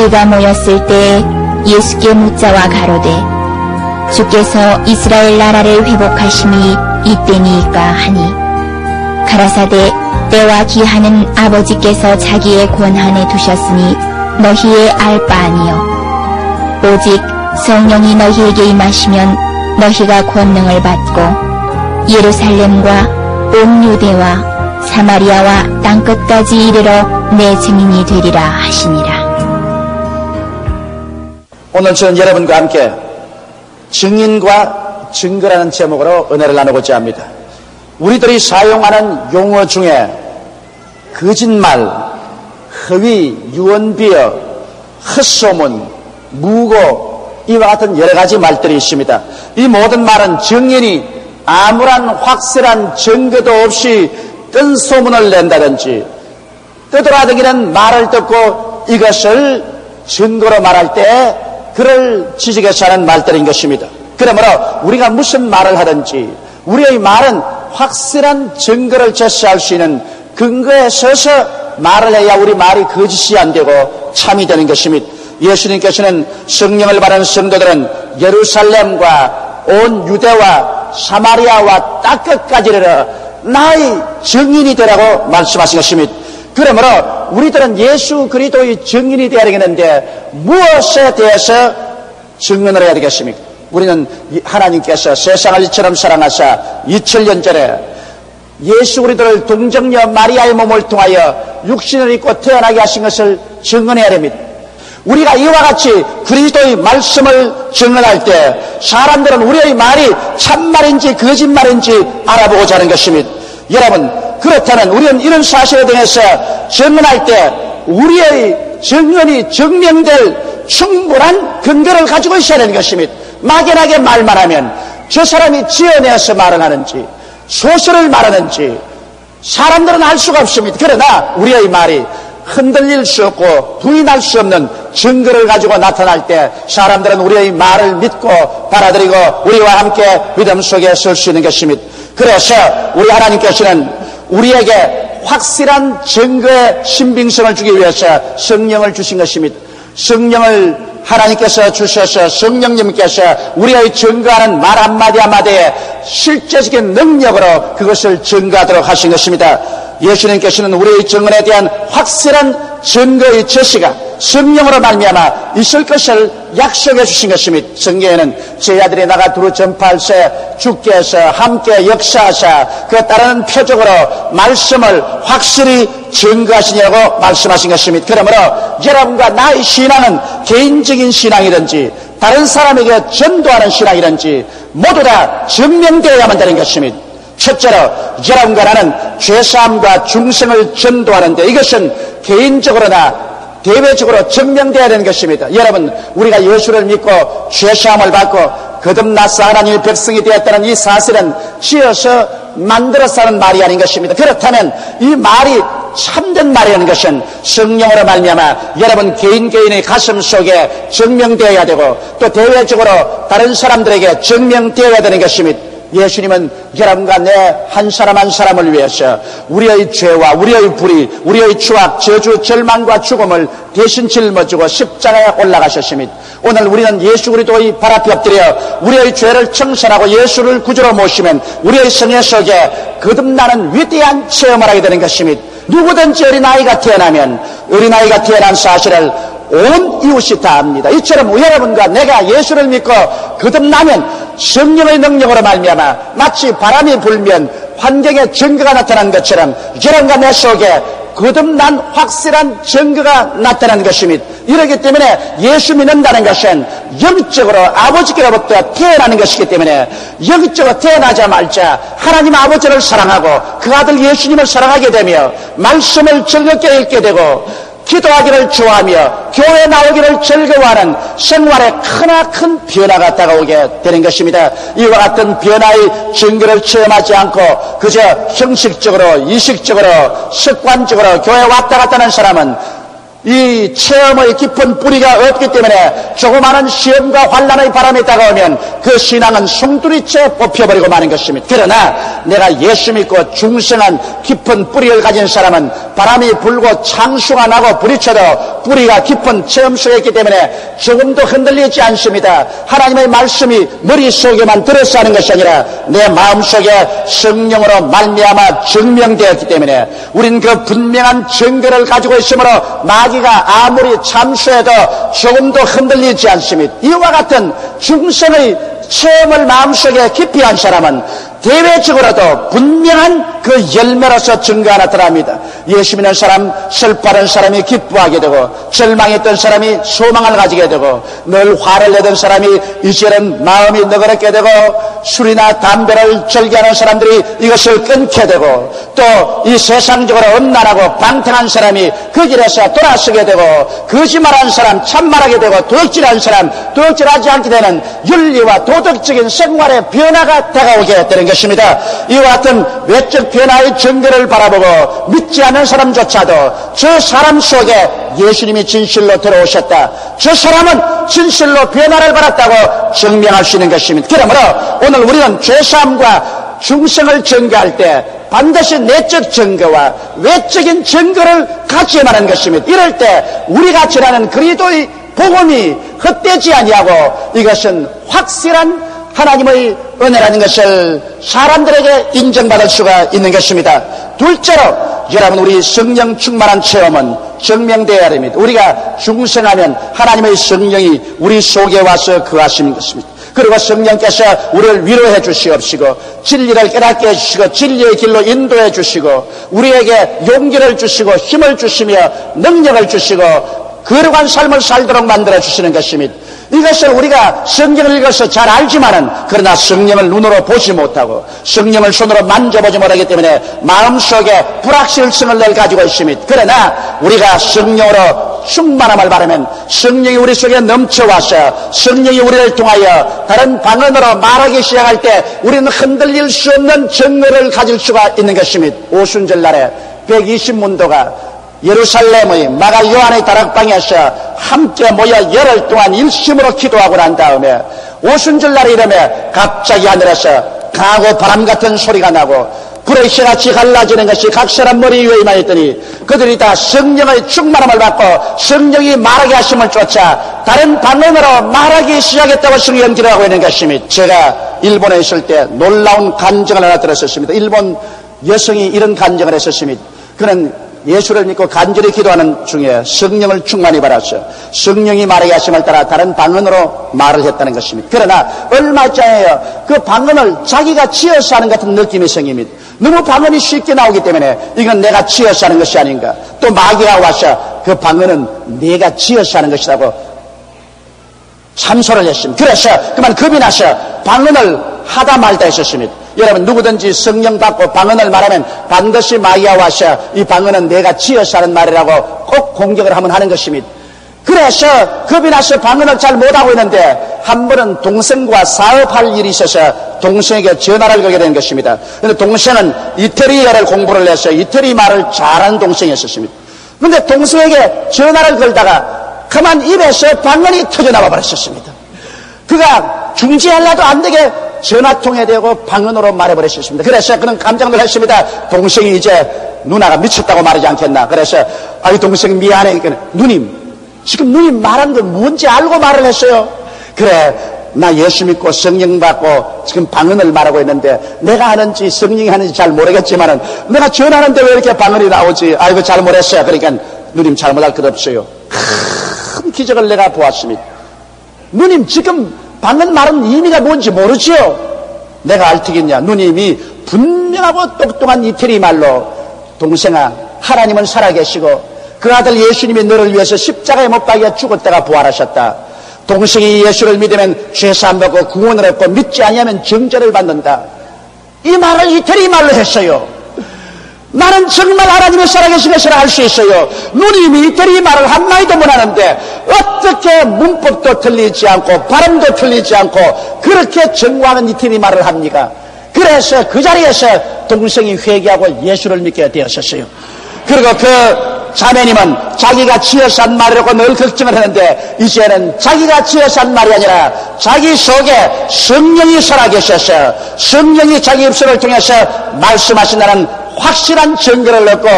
무리가 모였을 때 예수께 묻자와 가로되 주께서 이스라엘 나라를 회복하심이 이때니이까 하니 가라사대 때와 기한은 아버지께서 자기의 권한에 두셨으니 너희의 알 바 아니요 오직 성령이 너희에게 임하시면 너희가 권능을 받고 예루살렘과 온 유대와 사마리아와 땅끝까지 이르러 내 증인이 되리라 하시니라. 오늘 저는 여러분과 함께 증인과 증거라는 제목으로 은혜를 나누고자 합니다. 우리들이 사용하는 용어 중에 거짓말, 허위, 유언비어, 헛소문, 무고 이와 같은 여러 가지 말들이 있습니다. 이 모든 말은 증인이 아무런 확실한 증거도 없이 뜬 소문을 낸다든지 떠돌아다니는 말을 듣고 이것을 증거로 말할 때 그를 지적해서 하는 말들인 것입니다. 그러므로 우리가 무슨 말을 하든지 우리의 말은 확실한 증거를 제시할 수 있는 근거에 서서 말을 해야 우리 말이 거짓이 안 되고 참이 되는 것입니다. 예수님께서는 성령을 받은 성도들은 예루살렘과 온 유대와 사마리아와 땅끝까지 이르러 나의 증인이 되라고 말씀하신 것입니다. 그러므로 우리들은 예수 그리스도의 증인이 되어야 되겠는데 무엇에 대해서 증언을 해야 되겠습니까? 우리는 하나님께서 세상을 이처럼 사랑하사 2000년 전에 예수 그리스도를 동정녀 마리아의 몸을 통하여 육신을 입고 태어나게 하신 것을 증언해야 됩니다. 우리가 이와 같이 그리스도의 말씀을 증언할 때 사람들은 우리의 말이 참말인지 거짓말인지 알아보고자 하는 것입니다. 여러분, 그렇다면 우리는 이런 사실에 대해서 증언할 때 우리의 증언이 증명될 충분한 근거를 가지고 있어야 되는 것입니다. 막연하게 말만 하면 저 사람이 지어내서 말을 하는지 소설을 말하는지 사람들은 알 수가 없습니다. 그러나 우리의 말이 흔들릴 수 없고 부인할 수 없는 증거를 가지고 나타날 때 사람들은 우리의 말을 믿고 받아들이고 우리와 함께 믿음 속에 설 수 있는 것입니다. 그래서 우리 하나님께서는 우리에게 확실한 증거의 신빙성을 주기 위해서 성령을 주신 것입니다. 성령을 하나님께서 주셔서 성령님께서 우리의 증거하는 말 한마디 한마디에 실제적인 능력으로 그것을 증거하도록 하신 것입니다. 예수님께서는 우리의 증언에 대한 확실한 증거의 제시가 성령으로 말미암아 있을 것을 약속해 주신 것입니다. 성경에는 제 아들이 나가 두루 전파할세 주께서 함께 역사하사 그 따르는 표적으로 말씀을 확실히 증거하시냐고 말씀하신 것입니다. 그러므로 여러분과 나의 신앙은 개인적인 신앙이든지 다른 사람에게 전도하는 신앙이든지 모두 다 증명되어야만 되는 것입니다. 첫째로 여러분과 나는 죄사함과 중생을 전도하는데 이것은 개인적으로나 대외적으로 증명되어야 되는 것입니다. 여러분, 우리가 예수를 믿고 죄사함을 받고 거듭나서 하나님의 백성이 되었다는 이 사실은 지어서 만들어서 하는 말이 아닌 것입니다. 그렇다면 이 말이 참된 말이라는 것은 성령으로 말미암아 여러분 개인의 가슴 속에 증명되어야 되고 또 대외적으로 다른 사람들에게 증명되어야 되는 것입니다. 예수님은 여러분과 내 한 사람 한 사람을 위해서 우리의 죄와 우리의 불의, 우리의 추악, 저주, 절망과 죽음을 대신 짊어지고 십자가에 올라가셨습니다. 오늘 우리는 예수 그리스도의 발 앞에 엎드려 우리의 죄를 청산하고 예수를 구주로 모시면 우리의 생애 속에 거듭나는 위대한 체험을 하게 되는 것입니다. 누구든지 어린아이가 태어나면 어린아이가 태어난 사실을 온 이웃이 다 압니다. 이처럼 여러분과 내가 예수를 믿고 거듭나면 성령의 능력으로 말미암아 마치 바람이 불면 환경에 증거가 나타난 것처럼 여러분과 내 속에 거듭난 확실한 증거가 나타나는 것입니다. 이렇기 때문에 예수 믿는다는 것은 영적으로 아버지께로부터 태어나는 것이기 때문에 영적으로 태어나자마자 하나님 아버지를 사랑하고 그 아들 예수님을 사랑하게 되며 말씀을 즐겁게 읽게 되고 기도하기를 좋아하며 교회 나오기를 즐거워하는 생활에 크나큰 변화가 다가오게 되는 것입니다. 이와 같은 변화의 증거를 체험하지 않고 그저 형식적으로 이식적으로 습관적으로 교회 왔다 갔다 하는 사람은 이 체험의 깊은 뿌리가 없기 때문에 조그마한 시험과 환난의 바람이 다가오면 그 신앙은 송두리째 뽑혀버리고 마는 것입니다. 그러나 내가 예수 믿고 중생한 깊은 뿌리를 가진 사람은 바람이 불고 창수가 나고 부딪혀도 뿌리가 깊은 체험 속에 있기 때문에 조금도 흔들리지 않습니다. 하나님의 말씀이 머릿속에만 들어서 하는 것이 아니라 내 마음속에 성령으로 말미암아 증명되었기 때문에 우린 그 분명한 증거를 가지고 있으므로 마귀가 아무리 참수해도 조금도 흔들리지 않습니다. 이와 같은 중생의 체험을 마음속에 깊이 한 사람은 대외적으로도 분명한 그 열매로서 증거가 나타납니다. 예수 믿는 사람, 슬퍼하는 사람이 기뻐하게 되고, 절망했던 사람이 소망을 가지게 되고, 늘 화를 내던 사람이 이제는 마음이 너그럽게 되고, 술이나 담배를 즐겨하는 사람들이 이것을 끊게 되고, 또 이 세상적으로 음란하고 방탕한 사람이 그 길에서 돌아서게 되고, 거짓말하는 사람 참말하게 되고, 도둑질하는 사람 도둑질하지 않게 되는 윤리와 도덕적인 생활의 변화가 다가오게 되는 것입니다. 이와 같은 외적 변화의 증거를 바라보고 믿지 않는 사람조차도 저 사람 속에 예수님이 진실로 들어오셨다, 저 사람은 진실로 변화를 받았다고 증명할 수 있는 것입니다. 그러므로 오늘 우리는 죄사함과 중생을 증거할 때 반드시 내적 증거와 외적인 증거를 같이 하는 것입니다. 이럴 때 우리가 전하는 그리스도의 복음이 헛되지 아니하고 이것은 확실한 하나님의 은혜라는 것을 사람들에게 인정받을 수가 있는 것입니다. 둘째로 여러분, 우리 성령 충만한 체험은 증명되어야 됩니다. 우리가 중생하면 하나님의 성령이 우리 속에 와서 거하시는 것입니다. 그리고 성령께서 우리를 위로해 주시옵시고 진리를 깨닫게 해주시고 진리의 길로 인도해 주시고 우리에게 용기를 주시고 힘을 주시며 능력을 주시고 거룩한 삶을 살도록 만들어 주시는 것입니다. 이것을 우리가 성경을 읽어서 잘 알지만은 그러나 성령을 눈으로 보지 못하고 성령을 손으로 만져보지 못하기 때문에 마음속에 불확실성을 늘 가지고 있습니다. 그러나 우리가 성령으로 충만함을 바라면 성령이 우리 속에 넘쳐와서 성령이 우리를 통하여 다른 방언으로 말하기 시작할 때 우리는 흔들릴 수 없는 증거를 가질 수가 있는 것입니다. 오순절 날에 120문도가 예루살렘의 마가 요한의 다락방에서 함께 모여 열흘 동안 일심으로 기도하고 난 다음에 오순절 날에 이르면 갑자기 하늘에서 강하고 바람 같은 소리가 나고 불의 쇠같이 갈라지는 것이 각 사람 머리 위에 임하였더니 그들이 다 성령의 충만함을 받고 성령이 말하게 하심을 쫓아 다른 방언으로 말하기 시작했다고 성경 기록하고 있는 것입니다. 제가 일본에 있을 때 놀라운 간증을 하나 들었었습니다. 일본 여성이 이런 간증을 했었습니다. 그는 예수를 믿고 간절히 기도하는 중에 성령을 충만히 받았어. 성령이 말하게 하심을 따라 다른 방언으로 말을 했다는 것입니다. 그러나 얼마 전에요, 그 방언을 자기가 지어서 하는 같은 느낌이 생깁니다. 너무 방언이 쉽게 나오기 때문에 이건 내가 지어서 하는 것이 아닌가. 또 마귀가 와서 그 방언은 내가 지어서 하는 것이라고 참소를 했습니다. 그래서 그만 겁이 나서 방언을 하다 말다 했었습니다. 여러분, 누구든지 성령 받고 방언을 말하면 반드시 마귀가 와서 이 방언은 내가 지어서 하는 말이라고 꼭 공격을 하면 하는 것입니다. 그래서 겁이 나서 방언을 잘 못하고 있는데 한 번은 동생과 사업할 일이 있어서 동생에게 전화를 걸게 된 것입니다. 그런데 동생은 이태리어를 공부를 해서 이태리 말을 잘하는 동생이었습니다. 그런데 동생에게 전화를 걸다가 그만 입에서 방언이 터져나와 버렸었습니다. 그가 중지하려도 안 되게 전화통에 대고 방언으로 말해버렸습니다. 그래서 그는 깜짝 놀랐습니다. 동생이 이제 누나가 미쳤다고 말하지 않겠나. 그래서 아이 동생 미안해. 누님, 지금 누님 말한 건 뭔지 알고 말을 했어요. 그래, 나 예수 믿고 성령 받고 지금 방언을 말하고 있는데 내가 하는지 성령이 하는지 잘 모르겠지만은 내가 전하는데 왜 이렇게 방언이 나오지? 아이고 잘못했어요. 그러니까 누님 잘못할 것 없어요. 큰 기적을 내가 보았습니다. 누님 지금 방언 말은 의미가 뭔지 모르지요? 내가 알 테겠냐? 누님이 분명하고 똑똑한 이태리 말로 동생아, 하나님은 살아계시고 그 아들 예수님이 너를 위해서 십자가에 못 박여 죽었다가 부활하셨다. 동생이 예수를 믿으면 죄사함 받고 구원을 얻고 믿지 아니하면 정죄를 받는다. 이 말을 이태리 말로 했어요. 나는 정말 하나님의 살아계신 것을 알 수 있어요. 누님이 이태리 말을 한마디도 못하는데 어떻게 문법도 틀리지 않고 발음도 틀리지 않고 그렇게 정확한 이태리 말을 합니까? 그래서 그 자리에서 동생이 회개하고 예수를 믿게 되었었어요. 그리고 그 자매님은 자기가 지어서 한 말이라고 늘 걱정을 했는데 이제는 자기가 지어서 한 말이 아니라 자기 속에 성령이 살아계셔서 성령이 자기 입술을 통해서 말씀하신다는 확실한 증거를 얻고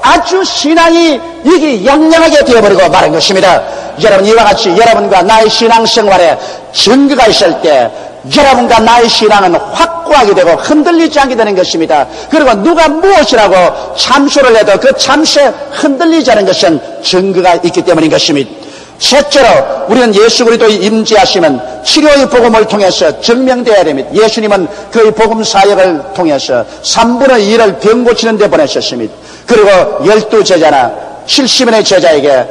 아주 신앙이 이게 양양하게 되어버리고 말한 것입니다. 여러분, 이와 같이 여러분과 나의 신앙생활에 증거가 있을 때 여러분과 나의 신앙은 확고하게 되고 흔들리지 않게 되는 것입니다. 그리고 누가 무엇이라고 참소를 해도 그 참소에 흔들리지 않은 것은 증거가 있기 때문인 것입니다. 셋째로 우리는 예수 그리스도의 임재하심은 치료의 복음을 통해서 증명되어야 됩니다. 예수님은 그의 복음 사역을 통해서 3분의 1을 병 고치는 데 보내셨습니다. 그리고 12제자나 70인의 제자에게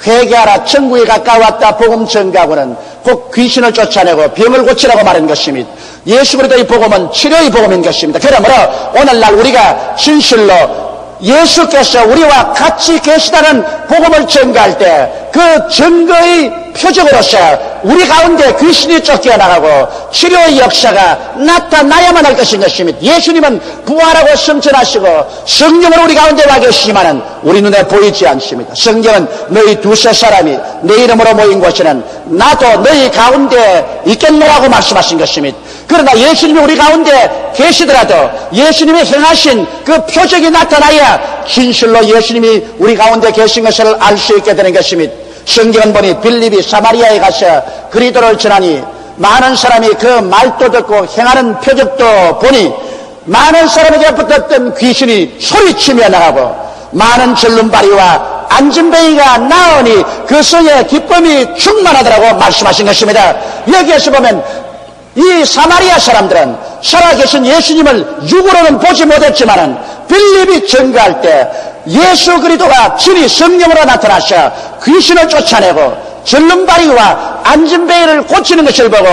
회개하라, 천국에 가까웠다 복음 전가하고는 곧 귀신을 쫓아내고 병을 고치라고 말한 것입니다. 예수 그리스도의 복음은 치료의 복음인 것입니다. 그러므로 오늘날 우리가 진실로 예수께서 우리와 같이 계시다는 복음을 전가할 때 그 증거의 표적으로서 우리 가운데 귀신이 쫓겨나가고 치료의 역사가 나타나야만 할 것인 것입니다. 예수님은 부활하고 승천하시고 성령으로 우리 가운데 와 계시지만은 우리 눈에 보이지 않습니다. 성경은 너희 두세 사람이 내 이름으로 모인 곳에는 나도 너희 가운데 있겠노라고 말씀하신 것입니다. 그러나 예수님이 우리 가운데 계시더라도 예수님이 행하신 그 표적이 나타나야 진실로 예수님이 우리 가운데 계신 것을 알 수 있게 되는 것입니다. 성경은 보니 빌립이 사마리아에 가서 그리스도를 전하니 많은 사람이 그 말도 듣고 행하는 표적도 보니 많은 사람에게 붙었던 귀신이 소리치며 나가고 많은 절름발이와 안진뱅이가 나오니 그 성에 기쁨이 충만하더라고 말씀하신 것입니다. 여기에서 보면 이 사마리아 사람들은 살아계신 예수님을 육으로는 보지 못했지만은 빌립이 증거할 때 예수 그리스도가 친히 성령으로 나타나셔 귀신을 쫓아내고 절름발이와 안진뱅이를 고치는 것을 보고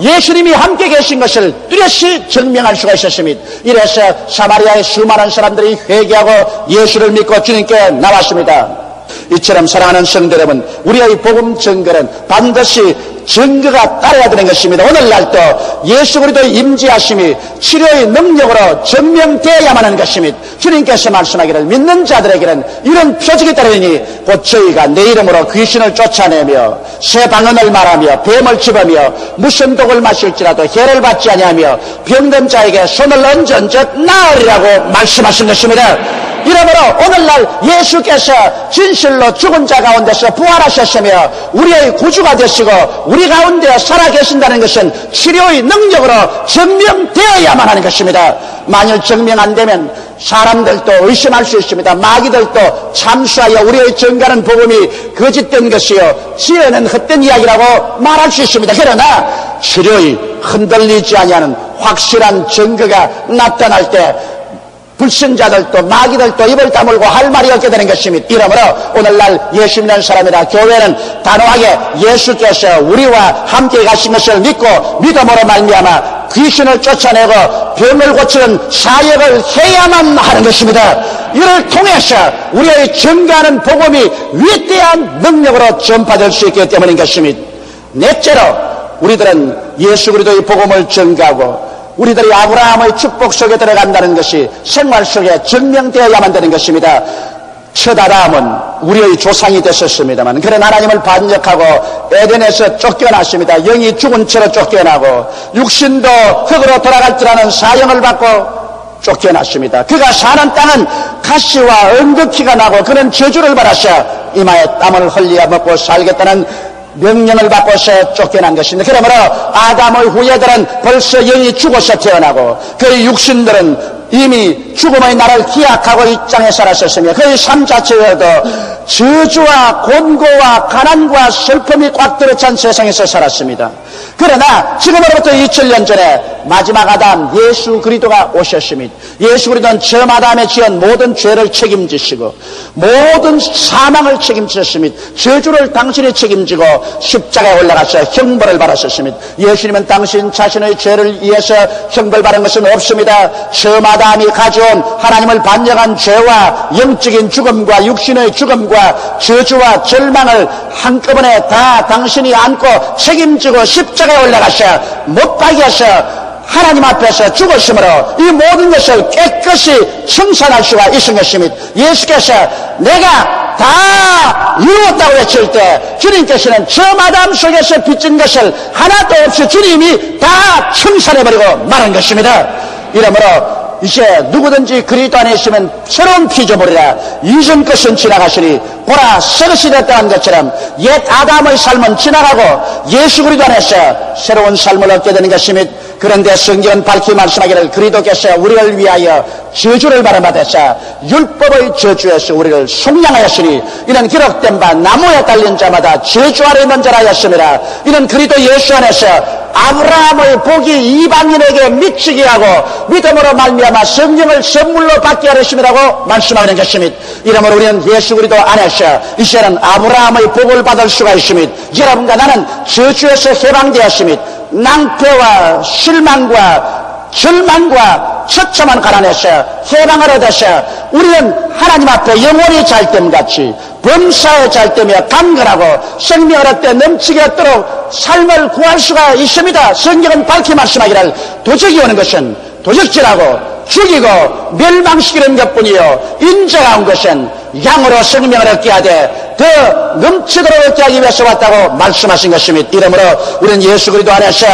예수님이 함께 계신 것을 뚜렷이 증명할 수가 있었습니다. 이래서 사마리아의 수많은 사람들이 회개하고 예수를 믿고 주님께 나왔습니다. 이처럼 사랑하는 성도 여러분, 우리의 복음 증거는 반드시 증거가 따라야 되는 것입니다. 오늘날도 예수 그리스도의 임재하심이 치료의 능력으로 증명되어야만 하는 것입니다. 주님께서 말씀하기를 믿는 자들에게는 이런 표적이 따르니 곧 저희가 내 이름으로 귀신을 쫓아내며 새 방언을 말하며 뱀을 집으며 무슨 독을 마실지라도 해를 받지 아니하며 병든 자에게 손을 얹은 즉 나으리라고 말씀하신 것입니다. 이러므로 오늘날 예수께서 진실로 죽은 자 가운데서 부활하셨으며 우리의 구주가 되시고 우리 가운데 살아계신다는 것은 치료의 능력으로 증명되어야만 하는 것입니다. 만일 증명 안 되면 사람들도 의심할 수 있습니다. 마귀들도 참수하여 우리의 증거하는 복음이 거짓된 것이요 지어낸 헛된 이야기라고 말할 수 있습니다. 그러나 치료의 흔들리지 아니하는 확실한 증거가 나타날 때 불신자들도 마귀들도 입을 다물고 할 말이 없게 되는 것입니다. 이러므로 오늘날 예수 믿는 사람이라 교회는 단호하게 예수께서 우리와 함께 가신 것을 믿고 믿음으로 말미암아 귀신을 쫓아내고 병을 고치는 사역을 해야만 하는 것입니다. 이를 통해서 우리의 증거하는 복음이 위대한 능력으로 전파될 수 있기 때문인 것입니다. 넷째로 우리들은 예수 그리스도의 복음을 전가하고 우리들이 아브라함의 축복 속에 들어간다는 것이 생활 속에 증명되어야만 되는 것입니다. 첫 아담은 우리의 조상이 됐었습니다만 그런 하나님을 반역하고 에덴에서 쫓겨났습니다. 영이 죽은 채로 쫓겨나고 육신도 흙으로 돌아갈 줄 아는 사형을 받고 쫓겨났습니다. 그가 사는 땅은 가시와 언덕키가 나고 그는 저주를 받아서 이마에 땀을 흘려 먹고 살겠다는 명령을 받고서 쫓겨난 것입니다. 그러므로 아담의 후예들은 벌써 영이 죽어서 태어나고 그의 육신들은 이미 죽음의 날을 기약하고 이 땅에 살았었으며 그의 삶 자체에도 저주와 곤고와 가난과 슬픔이 꽉 들어찬 세상에서 살았습니다. 그러나 지금으로부터 2000년 전에 마지막 아담 예수 그리스도가 오셨습니다. 예수 그리스도는 처음 아담에 지은 모든 죄를 책임지시고 모든 사망을 책임지셨습니다. 저주를 당신이 책임지고 십자가에 올라가서 형벌을 받았었습니다. 예수님은 당신 자신의 죄를 위해서 형벌받은 것은 없습니다. 처음 아담이 가져온 하나님을 반역한 죄와 영적인 죽음과 육신의 죽음과 저주와 절망을 한꺼번에 다 당신이 안고 책임지고 십자가에 올라가서 못 박여서 하나님 앞에서 죽으심으로 이 모든 것을 깨끗이 청산할 수가 있은 것입니다. 예수께서 내가 다 이루었다고 외칠 때 주님께서는 저 마담 속에서 빚진 것을 하나도 없이 주님이 다 청산해버리고 말한 것입니다. 이러므로 이제 누구든지 그리스도 안에 있으면 새로운 피조물이라 이전 것은 지나가시니 보라 새 것이 됐다는 것처럼 옛 아담의 삶은 지나가고 예수 그리스도 안에서 새로운 삶을 얻게 되는 것입니다. 그런데 성경은 밝히 말씀하기를 그리스도께서 우리를 위하여 저주를 받아서 율법의 저주에서 우리를 속량하였으니 이는 기록된 바 나무에 달린 자마다 저주 아래 있는 자라 하였습니다. 이는 그리스도 예수 안에서 아브라함의 복이 이방인에게 미치게 하고 믿음으로 말미암아 성령을 선물로 받게 하였습니다고 말씀하는 것입니다. 이러므로 우리는 예수 그리스도 안에서 이제는 아브라함의 복을 받을 수가 있습니다. 여러분과 나는 저주에서 해방되었습니다. 낭패와 실망과 절망과 처참한 가난에서 해방을 얻어서 우리는 하나님 앞에 영원히 잘됨같이 범사에 잘되며 강건하고 생명을 얻되 넘치게 얻도록 삶을 구할 수가 있습니다. 성경은 밝히 말씀하기를 도적이 오는 것은 도적질하고 죽이고 멸망시키는 것뿐이요 인자가 온 것은 양으로 생명을 얻게 하되 더 넘치도록 얻게 하기 위해서 왔다고 말씀하신 것입니다. 이러므로 우리는 예수 그리스도 안에서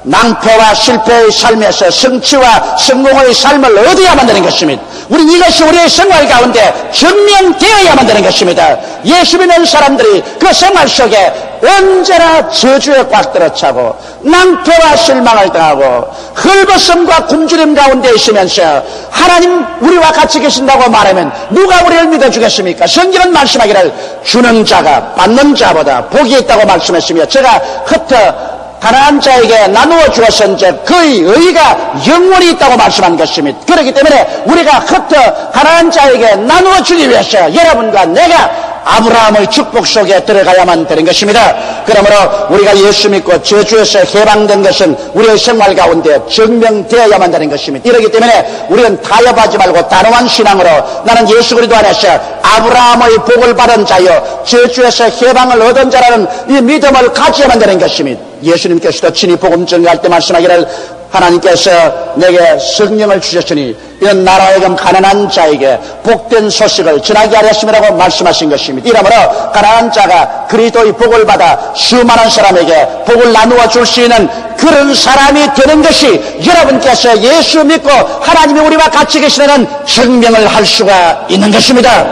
낭패와 실패의 삶에서 성취와 성공의 삶을 얻어야만 되는 것입니다. 우리는 이것이 우리의 생활 가운데 증명되어야만 되는 것입니다. 예수 믿는 사람들이 그 생활 속에 언제나 저주에 꽉 들어차고 낭패와 실망을 당하고 헐벗음과 굶주림 가운데 있으면서 하나님 우리와 같이 계신다고 말하면 누가 우리를 믿어주겠습니까? 성경은 말씀하기를 주는 자가 받는 자보다 복이 있다고 말씀했으며 제가 흩어 가난한 자에게 나누어 주었은즉 그의 의가 영원히 있다고 말씀한 것입니다. 그렇기 때문에 우리가 흩어 가난한 자에게 나누어 주기 위해서 여러분과 내가 아브라함의 축복 속에 들어가야만 되는 것입니다. 그러므로 우리가 예수 믿고 저주에서 해방된 것은 우리의 생활 가운데 증명되어야만 되는 것입니다. 이렇기 때문에 우리는 타협하지 말고 단호한 신앙으로 나는 예수 그리스도 안에서 아브라함의 복을 받은 자요 저주에서 해방을 얻은 자라는 이 믿음을 가져야만 되는 것입니다. 예수님께서도 친히 복음 전가할 때 말씀하기를 하나님께서 내게 성령을 주셨으니 이는 나로 하여금 가난한 자에게 복된 소식을 전하게 하렸음이라고 말씀하신 것입니다. 이러므로 가난한 자가 그리스도의 복을 받아 수많은 사람에게 복을 나누어 줄 수 있는 그런 사람이 되는 것이 여러분께서 예수 믿고 하나님이 우리와 같이 계시다는 증명을 할 수가 있는 것입니다.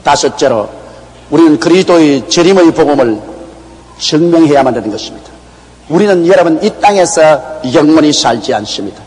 다섯째로 우리는 그리스도의 재림의 복음을 증명해야만 되는 것입니다. 우리는 여러분 이 땅에서 영원히 살지 않습니다.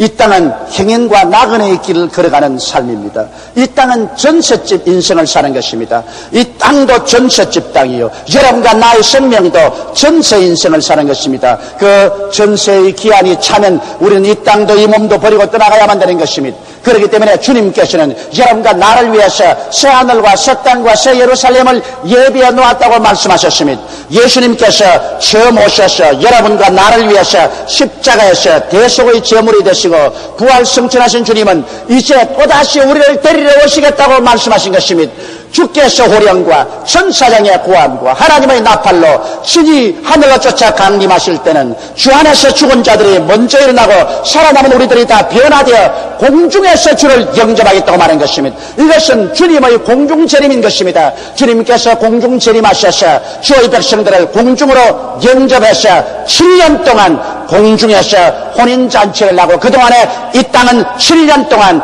이 땅은 행인과 나그네의 길을 걸어가는 삶입니다. 이 땅은 전셋집 인생을 사는 것입니다. 이 땅도 전셋집 땅이요 여러분과 나의 생명도 전세 인생을 사는 것입니다. 그 전세의 기한이 차면 우리는 이 땅도 이 몸도 버리고 떠나가야만 되는 것입니다. 그렇기 때문에 주님께서는 여러분과 나를 위해서 새 하늘과 새 땅과 새 예루살렘을 예비해 놓았다고 말씀하셨습니다. 예수님께서 처음 오셔서 여러분과 나를 위해서 십자가에서 대속의 제물이 되시고 부활 승천하신 주님은 이제 또다시 우리를 데리러 오시겠다고 말씀하신 것입니다. 주께서 호령과 천사장의 고함과 하나님의 나팔로 신이 하늘로 쫓아 강림하실 때는 주 안에서 죽은 자들이 먼저 일어나고 살아남은 우리들이 다 변화되어 공중에서 주를 영접하겠다고 말한 것입니다. 이것은 주님의 공중재림인 것입니다. 주님께서 공중재림하셔서 주의 백성들을 공중으로 영접해서 7년 동안 공중에서 혼인잔치를 하고 그동안에 이 땅은 7년 동안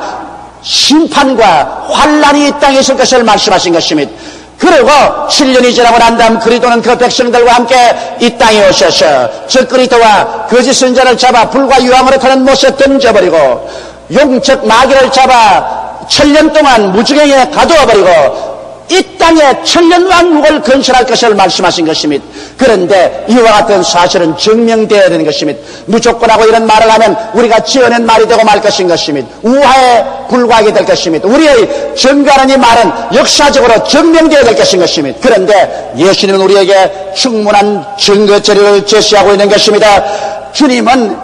심판과 환란이 이 땅에 있을 것을 말씀하신 것입니다. 그리고 7년이 지나고 난 다음 그리스도는 그 백성들과 함께 이 땅에 오셔서 저 그리스도와 거짓 선자를 잡아 불과 유황으로 타는 못에 던져버리고 용적 마귀를 잡아 7년 동안 무지경에 가두어버리고 이 땅에 천년왕국을 건설할 것을 말씀하신 것입니다. 그런데 이와 같은 사실은 증명되어야 되는 것입니다. 무조건하고 이런 말을 하면 우리가 지어낸 말이 되고 말 것인 것입니다. 우화에 불과하게 될 것입니다. 우리의 증거하는 이 말은 역사적으로 증명되어야 될 것인 것입니다. 그런데 예수님은 우리에게 충분한 증거 자료를 제시하고 있는 것입니다. 주님은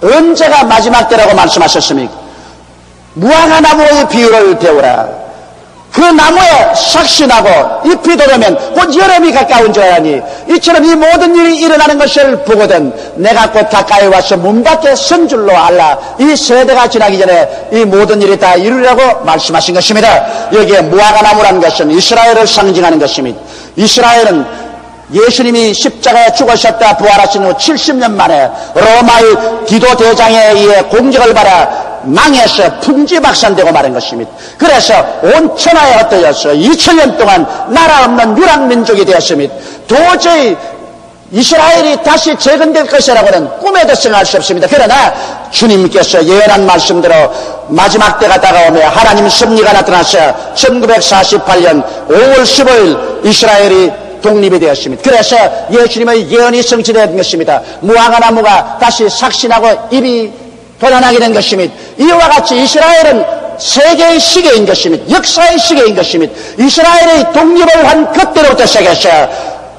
언제가 마지막 때라고 말씀하셨습니까? 무화과 나무의 비유를 배우라. 그 나무에 삭신하고 잎이 돋으면 곧 여름이 가까운 줄 아니, 이처럼 이 모든 일이 일어나는 것을 보거든 내가 곧 가까이 와서 문 밖에 선 줄로 알라. 이 세대가 지나기 전에 이 모든 일이 다 이루려고 말씀하신 것입니다. 여기에 무화과 나무라는 것은 이스라엘을 상징하는 것입니다. 이스라엘은 예수님이 십자가에 죽으셨다 부활하신 후 70년 만에 로마의 디도 대장에 의해 공격을 받아 망해서 풍지박산되고 마른 것입니다. 그래서 온 천하에 흩어져서 2000년 동안 나라 없는 유랑민족이 되었습니다. 도저히 이스라엘이 다시 재건될 것이라고는 꿈에도 생각할 수 없습니다. 그러나 주님께서 예언한 말씀대로 마지막 때가 다가오며 하나님 섭리가 나타나서 1948년 5월 15일 이스라엘이 독립이 되었습니다. 그래서 예수님의 예언이 성취된 것입니다. 무화과 나무가 다시 삭신하고 잎이 돋아나게 된 것입니다. 이와 같이 이스라엘은 세계의 시계인 것입니다. 역사의 시계인 것입니다. 이스라엘의 독립을 한 그때로부터 시작해서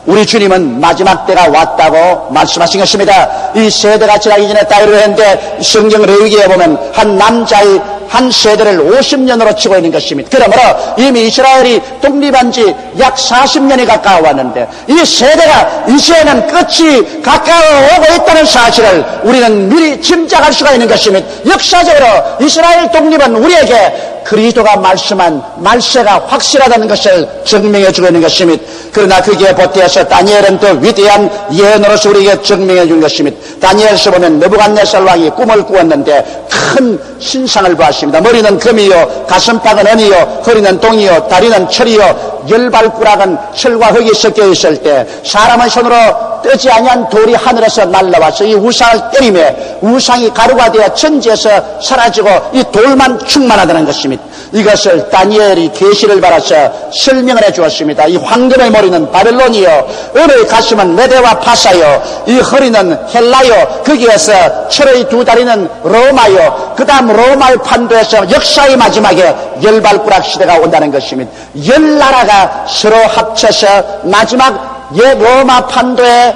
우리 주님은 마지막 때가 왔다고 말씀하신 것입니다. 이 세대가 지나기 전에 다 이루었는데 성경 레위기에 보면 한 남자의 한 세대를 50년으로 치고 있는 것입니다. 그러므로 이미 이스라엘이 독립한 지 약 40년이 가까워 왔는데 이 세대가 이제는 끝이 가까워 오고 있다는 사실을 우리는 미리 짐작할 수가 있는 것입니다. 역사적으로 이스라엘 독립은 우리에게 그리스도가 말씀한 말세가 확실하다는 것을 증명해 주고 있는 것입니다. 그러나 거기에 보태어서 다니엘은 더 위대한 예언으로서 우리에게 증명해 준 것입니다. 다니엘서 보면 느부갓네살 왕이 꿈을 꾸었는데 큰 신상을 보았습니다. 머리는 금이요, 가슴팍은 은이요, 허리는 동이요, 다리는 철이요, 열발꾸락은 철과 흙이 섞여 있을 때 사람의 손으로 뜨지 아니한 돌이 하늘에서 날라와서 이 우상을 때리매 우상이 가루가 되어 천지에서 사라지고 이 돌만 충만하다는 것입니다. 이것을 다니엘이 계시를 받아서 설명을 해 주었습니다. 이 황금의 머리는 바벨론이요, 은의 가슴은 메대와 파사요, 이 허리는 헬라요, 거기에서 철의 두 다리는 로마요, 그 다음 로마의 판도에서 역사의 마지막에 열발꾸락 시대가 온다는 것입니다. 열 나라가 서로 합쳐서 마지막 로마 판도에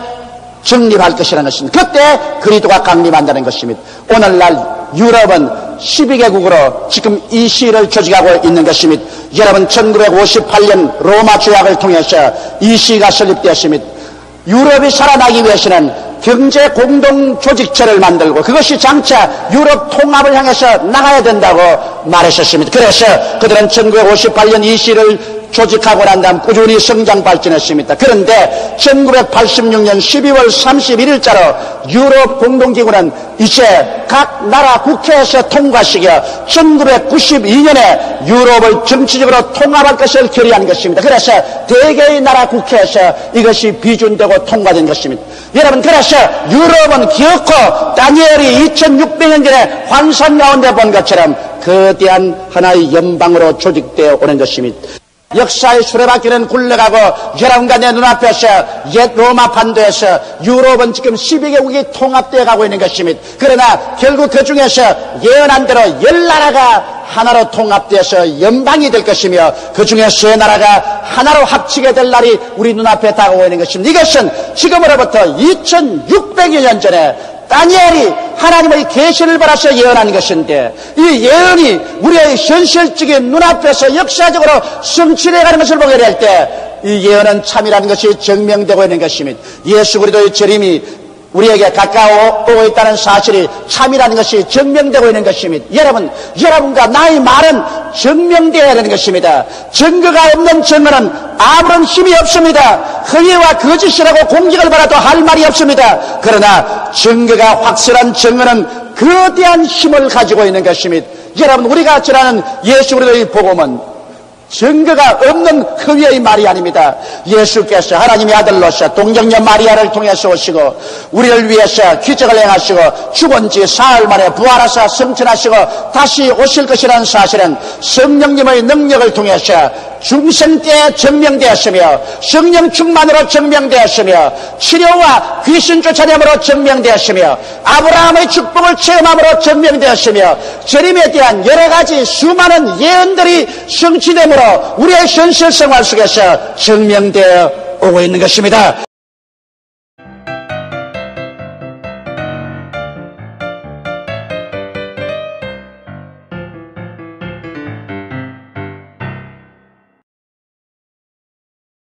정립할 것이라는 것입니다. 그때 그리스도가 강림한다는 것입니다. 오늘날 유럽은 12개국으로 지금 이 시를 조직하고 있는 것입니다. 여러분 1958년 로마 조약을 통해서 이 시가 설립되었습니다. 유럽이 살아나기 위해서는 경제 공동 조직체를 만들고 그것이 장차 유럽 통합을 향해서 나가야 된다고 말했었습니다. 그래서 그들은 1958년 이 시를 조직하고 난 다음 꾸준히 성장 발전했습니다. 그런데 1986년 12월 31일자로 유럽 공동기구는 이제 각 나라 국회에서 통과시켜 1992년에 유럽을 정치적으로 통합할 것을 결의한 것입니다. 그래서 대개의 나라 국회에서 이것이 비준되고 통과된 것입니다. 여러분, 그래서 유럽은 기어코 다니엘이 2600년 전에 환상 가운데 본 것처럼 거대한 하나의 연방으로 조직되어 오는 것입니다. 역사의 수레바퀴는 굴러가고 여러분과 내 눈앞에서 옛 로마 판도에서 유럽은 지금 12개국이 통합되어 가고 있는 것입니다. 그러나 결국 그 중에서 예언한 대로 10나라가 하나로 통합되어서 연방이 될 것이며 그 중에 3나라가 하나로 합치게 될 날이 우리 눈앞에 다가오고 있는 것입니다. 이것은 지금으로부터 2600여 년 전에 다니엘이 하나님의 계시를 받아서 예언한 것인데 이 예언이 우리의 현실적인 눈앞에서 역사적으로 성취되어가는 것을 보게 될 때 이 예언은 참이라는 것이 증명되고 있는 것입니다. 예수 그리스도의 재림이 우리에게 가까워오고 있다는 사실이 참이라는 것이 증명되고 있는 것입니다. 여러분과 나의 말은 증명되어야 되는 것입니다. 증거가 없는 증거는 아무런 힘이 없습니다. 허위와 거짓이라고 공격을 받아도 할 말이 없습니다. 그러나 증거가 확실한 증거는 거대한 힘을 가지고 있는 것입니다. 여러분, 우리가 전하는 예수 그리스도의 복음은 증거가 없는 허위의 말이 아닙니다. 예수께서 하나님의 아들로서 동정녀 마리아를 통해서 오시고 우리를 위해서 기적을 행하시고 죽은 지 사흘 만에 부활하사 승천하시고 다시 오실 것이라는 사실은 성령님의 능력을 통해서 중생 때 증명되었으며 성령 충만으로 증명되었으며 치료와 귀신 쫓아냄으로 증명되었으며 아브라함의 축복을 체험함으로 증명되었으며 재림에 대한 여러 가지 수많은 예언들이 성취됨으로 우리의 현실 생활 속에서 증명되어 오고 있는 것입니다.